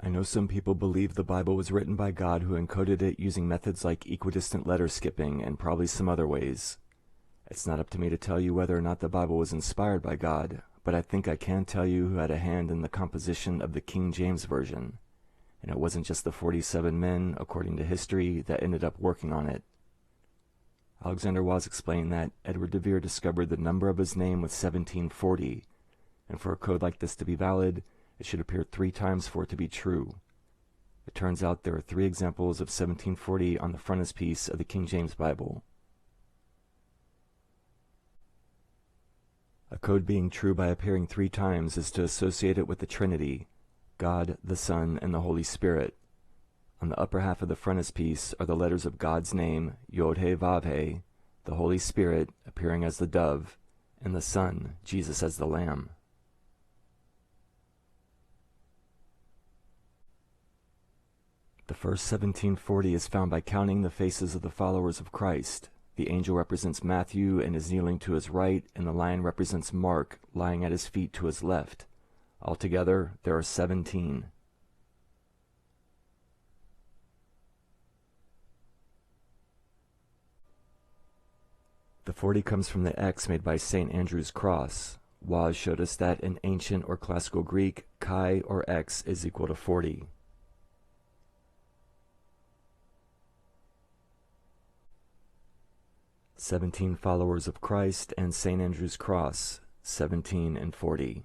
I know some people believe the Bible was written by God who encoded it using methods like equidistant letter skipping and probably some other ways. It's not up to me to tell you whether or not the Bible was inspired by God, but I think I can tell you who had a hand in the composition of the King James Version. And it wasn't just the 47 men, according to history, that ended up working on it. Alexander Waz explained that Edward de Vere discovered the number of his name with 1740, and for a code like this to be valid, it should appear 3 times for it to be true. It turns out there are 3 examples of 1740 on the frontispiece of the King James Bible. A code being true by appearing 3 times is to associate it with the Trinity, God, the Son, and the Holy Spirit. On the upper half of the frontispiece are the letters of God's name, Yod-He-Vav-He, the Holy Spirit appearing as the dove, and the Son, Jesus, as the Lamb. The first 1740 is found by counting the faces of the followers of Christ. The angel represents Matthew and is kneeling to his right, and the lion represents Mark, lying at his feet to his left. Altogether, there are 17. The 40 comes from the X made by St. Andrew's cross. Waz showed us that in ancient or classical Greek, chi or X is equal to 40. "17 followers of Christ and St. Andrew's cross, 17 and 40.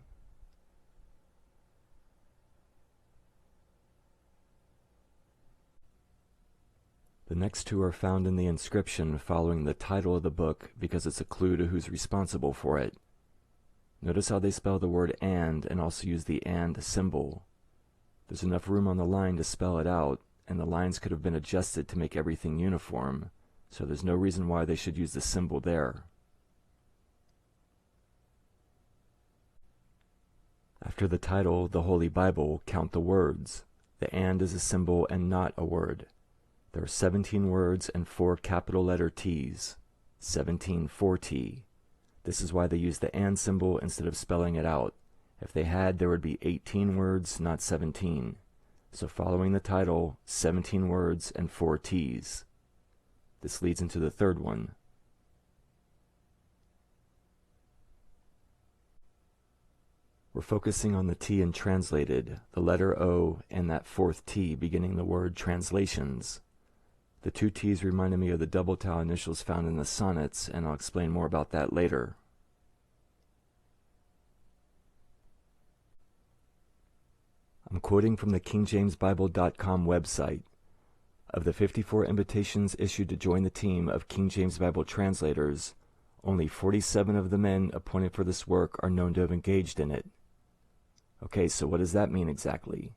The next 2 are found in the inscription following the title of the book because it's a clue to who's responsible for it. Notice how they spell the word and also use the and symbol. There's enough room on the line to spell it out, and the lines could have been adjusted to make everything uniform, so there's no reason why they should use the symbol there. After the title, the Holy Bible, count the words. The and is a symbol and not a word. There are 17 words and 4 capital letter T's, 17 4T. This is why they use the and symbol instead of spelling it out. If they had, there would be 18 words, not 17. So following the title, 17 words and 4 T's. This leads into the third one. We're focusing on the T in translated, the letter O, and that 4th T beginning the word translations. The 2 T's reminded me of the double tau initials found in the Sonnets, and I'll explain more about that later. I'm quoting from the KingJamesBible.com website. Of the 54 invitations issued to join the team of King James Bible translators, only 47 of the men appointed for this work are known to have engaged in it. Okay, so what does that mean exactly?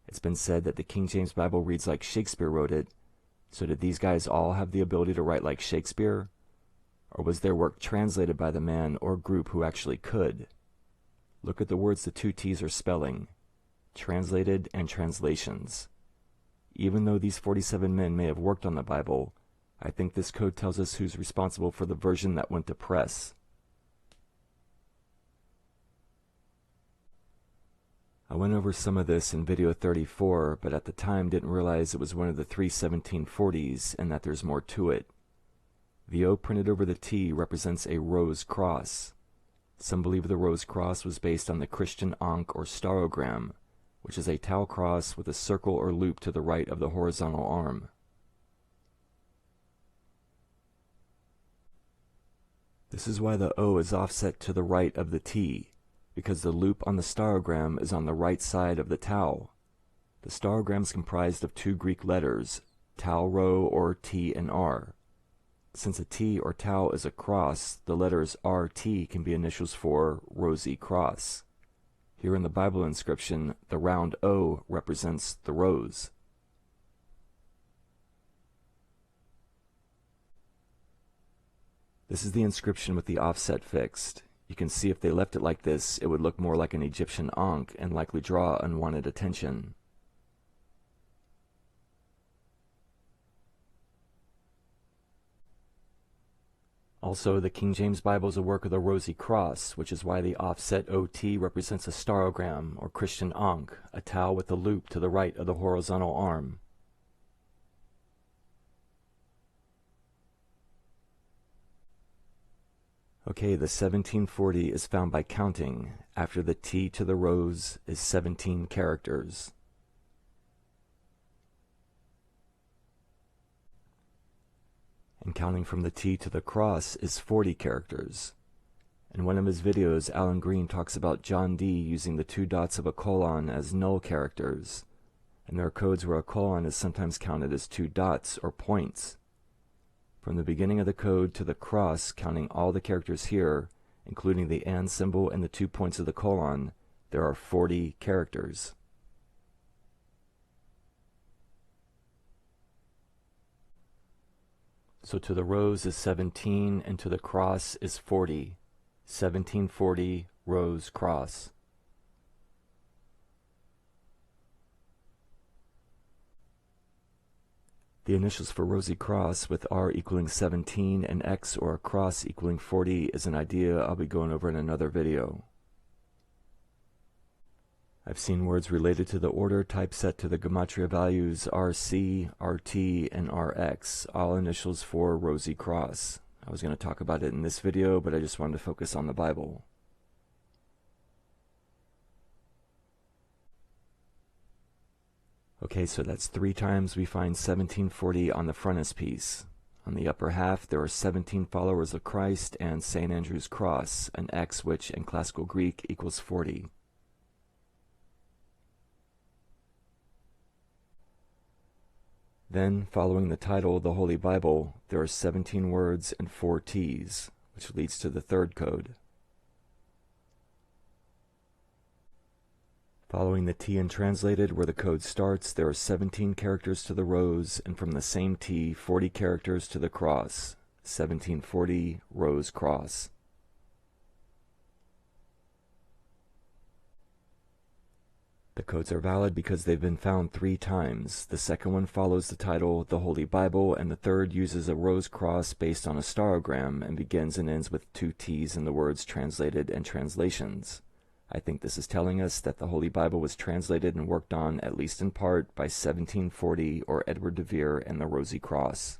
It's been said that the King James Bible reads like Shakespeare wrote it, so did these guys all have the ability to write like Shakespeare? Or was their work translated by the man or group who actually could? Look at the words the 2 T's are spelling. Translated and translations. Even though these 47 men may have worked on the Bible, I think this code tells us who's responsible for the version that went to press. I went over some of this in video 34, but at the time didn't realize it was one of the 3 1740s and that there's more to it. The O printed over the T represents a rose cross. Some believe the rose cross was based on the Christian Ankh or starogram, which is a tau cross with a circle or loop to the right of the horizontal arm. This is why the O is offset to the right of the T, because the loop on the starogram is on the right side of the tau. The starogram is comprised of 2 Greek letters, tau rho or T and R. Since a T or tau is a cross, the letters RT can be initials for Rosy Cross. Here in the Bible inscription, the round O represents the rose. This is the inscription with the offset fixed. You can see if they left it like this, it would look more like an Egyptian Ankh and likely draw unwanted attention. Also, the King James Bible is a work of the Rosy Cross, which is why the offset OT represents a starogram, or Christian ankh, a tau with a loop to the right of the horizontal arm. Okay, the 1740 is found by counting. After the T to the rose is 17 characters. And counting from the T to the cross is 40 characters. In one of his videos, Alan Green talks about John Dee using the 2 dots of a colon as null characters, and there are codes where a colon is sometimes counted as 2 dots or points. From the beginning of the code to the cross, counting all the characters here, including the and symbol and the 2 points of the colon, there are 40 characters. So to the rose is 17, and to the cross is 40. 1740, rose, cross. The initials for Rosy Cross, with R equaling 17 and X or a cross equaling 40, is an idea I'll be going over in another video. I've seen words related to the order typeset to the gematria values RC, RT, and RX, all initials for Rosy Cross. I was going to talk about it in this video, but I just wanted to focus on the Bible. Okay, so that's 3 times we find 1740 on the frontispiece. On the upper half, there are 17 followers of Christ and St. Andrew's Cross, an X which in classical Greek equals 40. Then, following the title, the Holy Bible, there are 17 words and 4 T's, which leads to the 3rd code. Following the T in translated, where the code starts, there are 17 characters to the rose, and from the same T, 40 characters to the cross. 1740, rose, cross. The codes are valid because they've been found 3 times. The second one follows the title, the Holy Bible, and the third uses a rose cross based on a starogram and begins and ends with 2 T's in the words translated and translations. I think this is telling us that the Holy Bible was translated and worked on, at least in part, by 1740 or Edward de Vere and the Rosy Cross.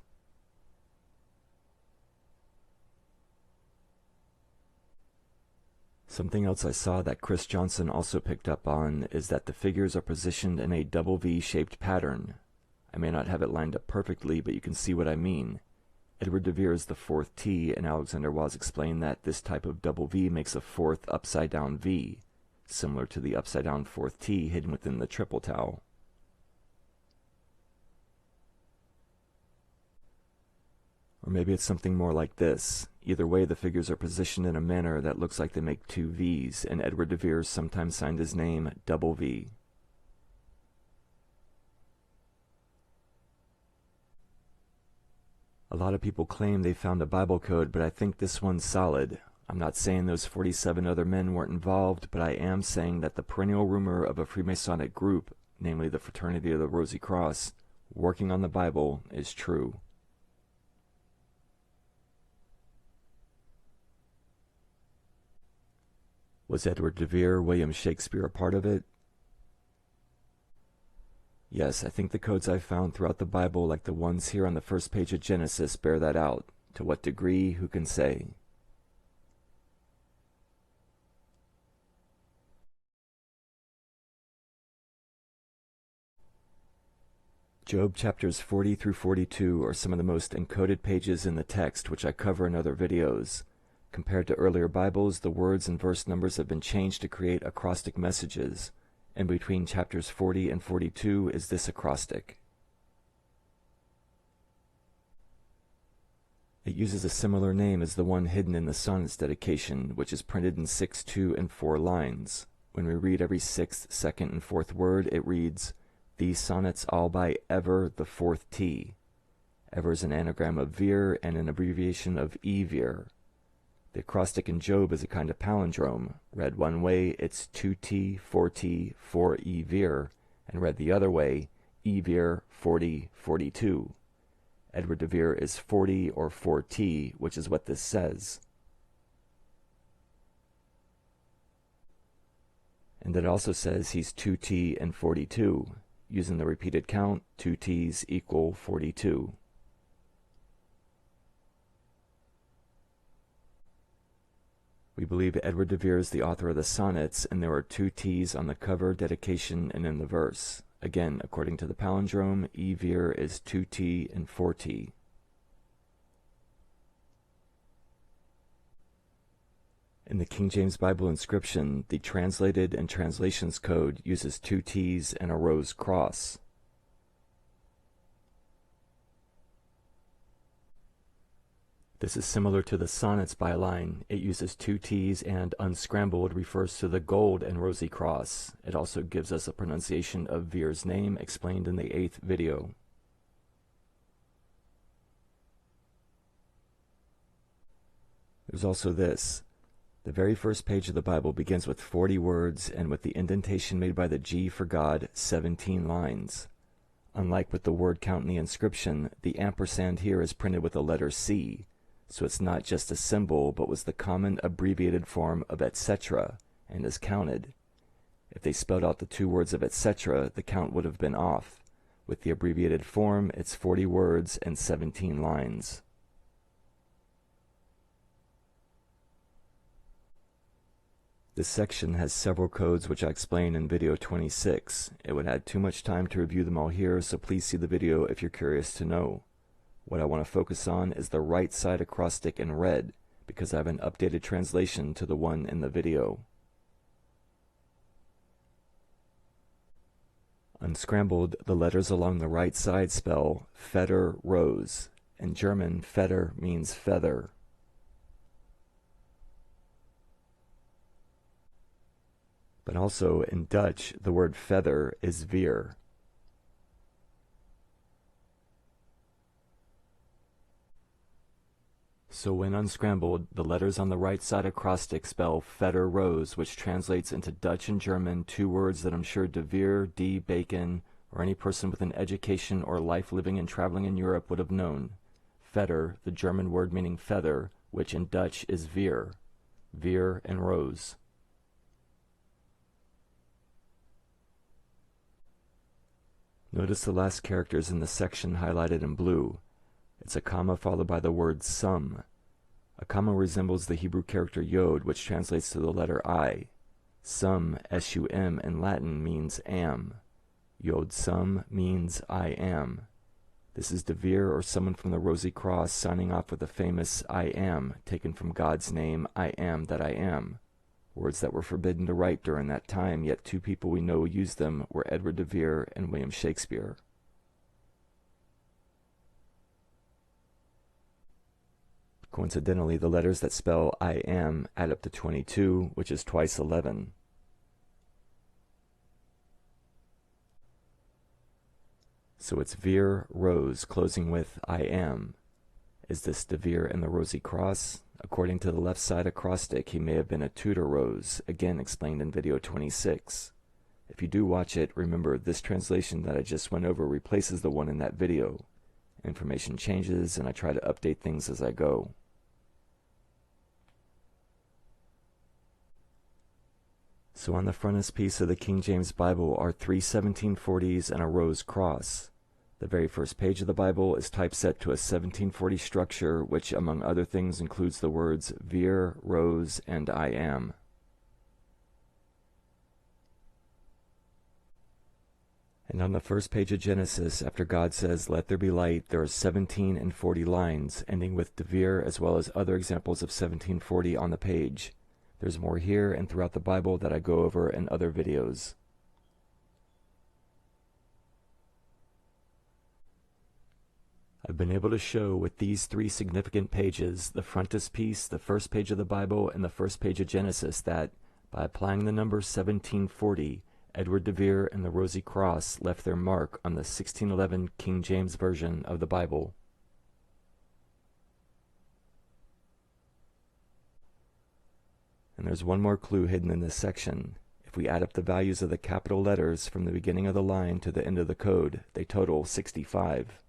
Something else I saw that Chris Johnson also picked up on is that the figures are positioned in a double V-shaped pattern. I may not have it lined up perfectly, but you can see what I mean. Edward de Vere is the 4th T, and Alexander Waz explained that this type of double V makes a 4th upside-down V, similar to the upside-down 4th T hidden within the triple tau. Or maybe it's something more like this. Either way, the figures are positioned in a manner that looks like they make 2 V's, and Edward de Vere sometimes signed his name double V. A lot of people claim they found a Bible code, but I think this one's solid. I'm not saying those 47 other men weren't involved, but I am saying that the perennial rumor of a Freemasonic group, namely the Fraternity of the Rosy Cross, working on the Bible is true. Was Edward de Vere, William Shakespeare a part of it? Yes, I think the codes I've found throughout the Bible, like the ones here on the first page of Genesis, bear that out. To what degree, who can say? Job chapters 40 through 42 are some of the most encoded pages in the text, which I cover in other videos. Compared to earlier Bibles, the words and verse numbers have been changed to create acrostic messages, and between chapters 40 and 42 is this acrostic. It uses a similar name as the one hidden in the Sonnet's dedication, which is printed in 6, 2, and 4 lines. When we read every 6th, 2nd, and 4th word, it reads, "These sonnets all by Ever the 4th T." Ever is an anagram of Vere and an abbreviation of E. Vere. The acrostic in Job is a kind of palindrome. Read one way, it's 2T, 4T, 4E Vere, and read the other way, E Vere, 40, 42. Edward de Vere is 40 or 4T, which is what this says. And it also says he's 2T and 42. Using the repeated count, 2 T's equal 42. We believe Edward de Vere is the author of the Sonnets, and there are 2 T's on the cover, dedication, and in the verse. Again, according to the palindrome, E. Vere is 2T and 4T. In the King James Bible inscription, the translated and translations code uses 2 T's and a Rosy Cross. This is similar to the Sonnets byline. It uses 2 T's and unscrambled refers to the gold and Rosy Cross. It also gives us a pronunciation of Vere's name explained in the 8th video. There's also this. The very first page of the Bible begins with 40 words and with the indentation made by the G for God, 17 lines. Unlike with the word count in the inscription, the ampersand here is printed with the letter C. So it's not just a symbol, but was the common abbreviated form of etc. and is counted. If they spelled out the 2 words of etc., the count would have been off. With the abbreviated form, it's 40 words and 17 lines. This section has several codes which I explain in video 26. It would add too much time to review them all here, so please see the video if you're curious to know. What I want to focus on is the right side acrostic in red, because I have an updated translation to the one in the video. Unscrambled, the letters along the right side spell Feder Rose. In German, Feder means feather. But also in Dutch, the word feather is Vere. So when unscrambled, the letters on the right side acrostic spell Feder Rose, which translates into Dutch and German 2 words that I'm sure de Vere, D. Bacon, or any person with an education or life living and traveling in Europe would have known. Feder, the German word meaning feather, which in Dutch is Vere. Vere and Rose. Notice the last characters in the section highlighted in blue. It's a comma followed by the word sum. A comma resembles the Hebrew character yod, which translates to the letter I. Sum, S-U-M, in Latin means am. Yod sum means I am. This is de Vere or someone from the Rosy Cross signing off with the famous I am, taken from God's name, I am that I am. Words that were forbidden to write during that time, yet 2 people we know used them were Edward de Vere and William Shakespeare. Coincidentally, the letters that spell I am add up to 22, which is twice 11. So it's Vere, Rose, closing with I am. Is this de Vere and the Rosy Cross? According to the left side acrostic, he may have been a Tudor Rose, again explained in video 26. If you do watch it, remember this translation that I just went over replaces the one in that video. Information changes, and I try to update things as I go. So on the frontispiece of the King James Bible are 3 1740s and a Rosy Cross. The very first page of the Bible is typeset to a 1740 structure, which among other things includes the words Vere, Rose, and I am. And on the first page of Genesis, after God says, "Let there be light," there are 17 and 40 lines, ending with de Vere as well as other examples of 1740 on the page. There's more here and throughout the Bible that I go over in other videos. I've been able to show with these 3 significant pages, the frontispiece, the first page of the Bible, and the first page of Genesis, that by applying the number 1740, Edward de Vere and the Rosy Cross left their mark on the 1611 King James Version of the Bible. And there's one more clue hidden in this section. If we add up the values of the capital letters from the beginning of the line to the end of the code, they total 65.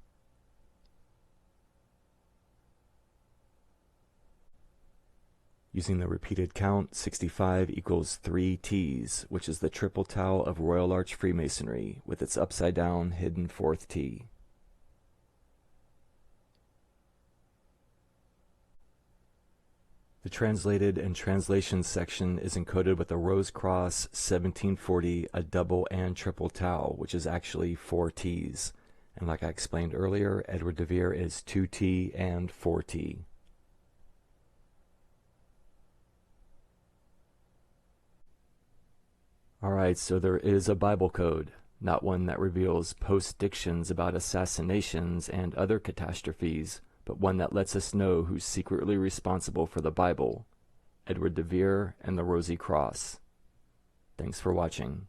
Using the repeated count, 65 equals 3 T's, which is the triple tau of Royal Arch Freemasonry, with its upside-down hidden fourth T. The translated and translations section is encoded with a Rosy Cross 1740, a double and triple tau, which is actually 4 T's. And like I explained earlier, Edward de Vere is 2T and 4T. Alright, so there is a Bible code, not one that reveals post-dictions about assassinations and other catastrophes, but one that lets us know who's secretly responsible for the Bible, Edward de Vere and the Rosy Cross. Thanks for watching.